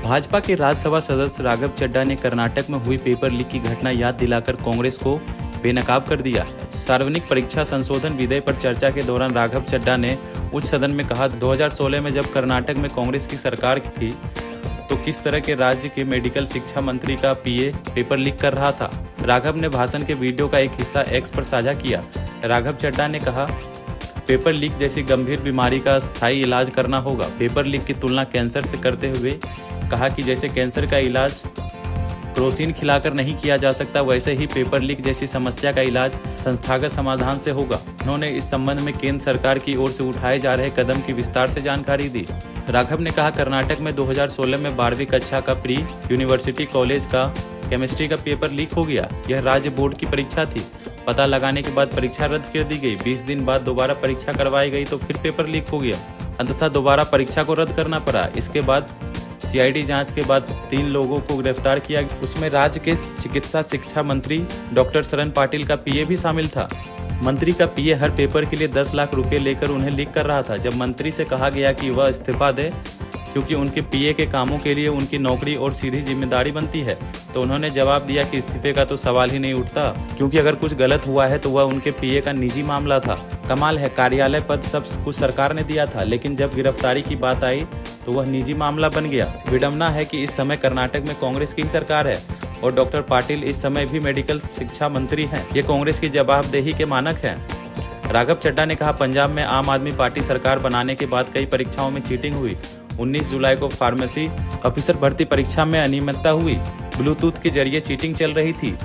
भाजपा के राज्यसभा सदस्य राघव चड्ढा ने कर्नाटक में हुई पेपर लीक की घटना याद दिलाकर कांग्रेस को बेनकाब कर दिया। सार्वजनिक परीक्षा संशोधन विधेयक पर चर्चा के दौरान राघव चड्ढा ने उच्च सदन में कहा, 2016 में जब कर्नाटक में कांग्रेस की सरकार थी तो किस तरह के राज्य के मेडिकल शिक्षा मंत्री का पीए पेपर लीक कर रहा था। राघव ने भाषण के वीडियो का एक हिस्सा एक्स पर साझा किया। राघव चड्ढा ने कहा, पेपर लीक जैसी गंभीर बीमारी का स्थायी इलाज करना होगा। पेपर लीक की तुलना कैंसर से करते हुए कहा कि जैसे कैंसर का इलाज क्रोसिन खिलाकर नहीं किया जा सकता, वैसे ही पेपर लीक जैसी समस्या का इलाज संस्थागत समाधान से होगा। उन्होंने इस संबंध में केंद्र सरकार की ओर से उठाए जा रहे कदम की विस्तार से जानकारी दी। राघव ने कहा, कर्नाटक में 2016 में 12वीं कक्षा का प्री यूनिवर्सिटी कॉलेज का केमिस्ट्री का पेपर लीक हो गया। यह राज्य बोर्ड की परीक्षा थी। पता लगाने के बाद परीक्षा रद्द कर दी गई। 20 दिन बाद दोबारा परीक्षा करवाई गई तो फिर पेपर लीक हो गया। अंततः दोबारा परीक्षा को रद्द करना पड़ा। इसके बाद सीआईडी जांच के बाद 3 लोगों को गिरफ्तार किया। उसमें राज्य के चिकित्सा शिक्षा मंत्री डॉक्टर शरण पाटिल का पीए भी शामिल था। मंत्री का पीए हर पेपर के लिए 10 लाख रुपए लेकर उन्हें लीक कर रहा था। जब मंत्री से कहा गया कि वह इस्तीफा दे क्योंकि उनके पीए के कामों के लिए उनकी नौकरी और सीधी जिम्मेदारी बनती है, तो उन्होंने जवाब दिया कि इस्तीफे का तो सवाल ही नहीं उठता, क्योंकि अगर कुछ गलत हुआ है तो वह उनके पीए का निजी मामला था। कमाल है, कार्यालय पद सब कुछ सरकार ने दिया था, लेकिन जब गिरफ्तारी की बात आई तो वह निजी मामला बन गया। विडंबना है कि इस समय कर्नाटक में कांग्रेस की ही सरकार है और डॉक्टर पाटिल इस समय भी मेडिकल शिक्षा मंत्री हैं। ये कांग्रेस की जवाबदेही के मानक हैं। राघव चड्ढा ने कहा, पंजाब में आम आदमी पार्टी सरकार बनाने के बाद कई परीक्षाओं में चीटिंग हुई। 19 जुलाई को फार्मेसी ऑफिसर भर्ती परीक्षा में अनियमितता हुई। ब्लूटूथ के जरिए चीटिंग चल रही थी।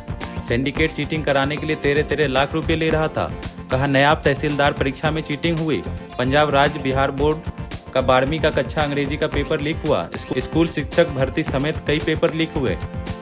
सिंडिकेट चीटिंग कराने के लिए 13 लाख रुपए ले रहा था। कहा, नायब तहसीलदार परीक्षा में चीटिंग हुई। पंजाब राज्य बिहार बोर्ड का 12वीं का कक्षा अंग्रेजी का पेपर लीक हुआ। स्कूल शिक्षक भर्ती समेत कई पेपर लीक हुए।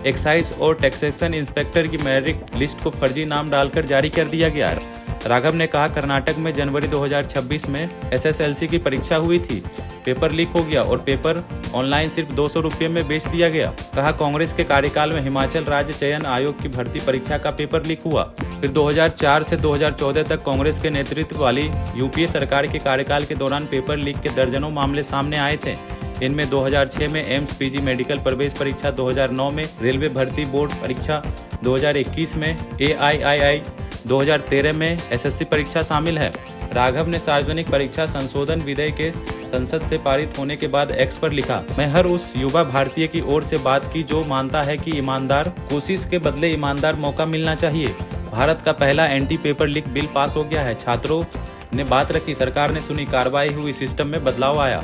एक्साइज और टैक्सेशन इंस्पेक्टर की मेरिट लिस्ट को फर्जी नाम डालकर जारी कर दिया गया। राघव ने कहा, कर्नाटक में जनवरी 2026 में एसएसएलसी की परीक्षा हुई थी। पेपर लीक हो गया और पेपर ऑनलाइन सिर्फ 200 रुपये में बेच दिया गया। कहा, कांग्रेस के कार्यकाल में हिमाचल राज्य चयन आयोग की भर्ती परीक्षा का पेपर लीक हुआ। फिर 2004 से 2014 तक कांग्रेस के नेतृत्व वाली यूपीए सरकार के कार्यकाल के दौरान पेपर लीक के दर्जनों मामले सामने आए थे। इनमें 2006 में एम्स पीजी मेडिकल प्रवेश परीक्षा, 2009 में रेलवे भर्ती बोर्ड परीक्षा, 2021 में एआईआईआई, 2013 में एसएससी परीक्षा शामिल है। राघव ने सार्वजनिक परीक्षा संशोधन विधेयक के संसद से पारित होने के बाद एक्स पर लिखा, मैं हर उस युवा भारतीय की ओर से बात की जो मानता है कि ईमानदार कोशिश के बदले ईमानदार मौका मिलना चाहिए। भारत का पहला anti paper leak bill pass हो गया है। छात्रों ने बात रखी, सरकार ने सुनी, कार्रवाई हुई, सिस्टम में बदलाव आया।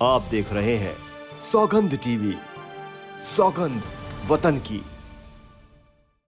आप देख रहे हैं सौगंध टीवी, सौगंध वतन की।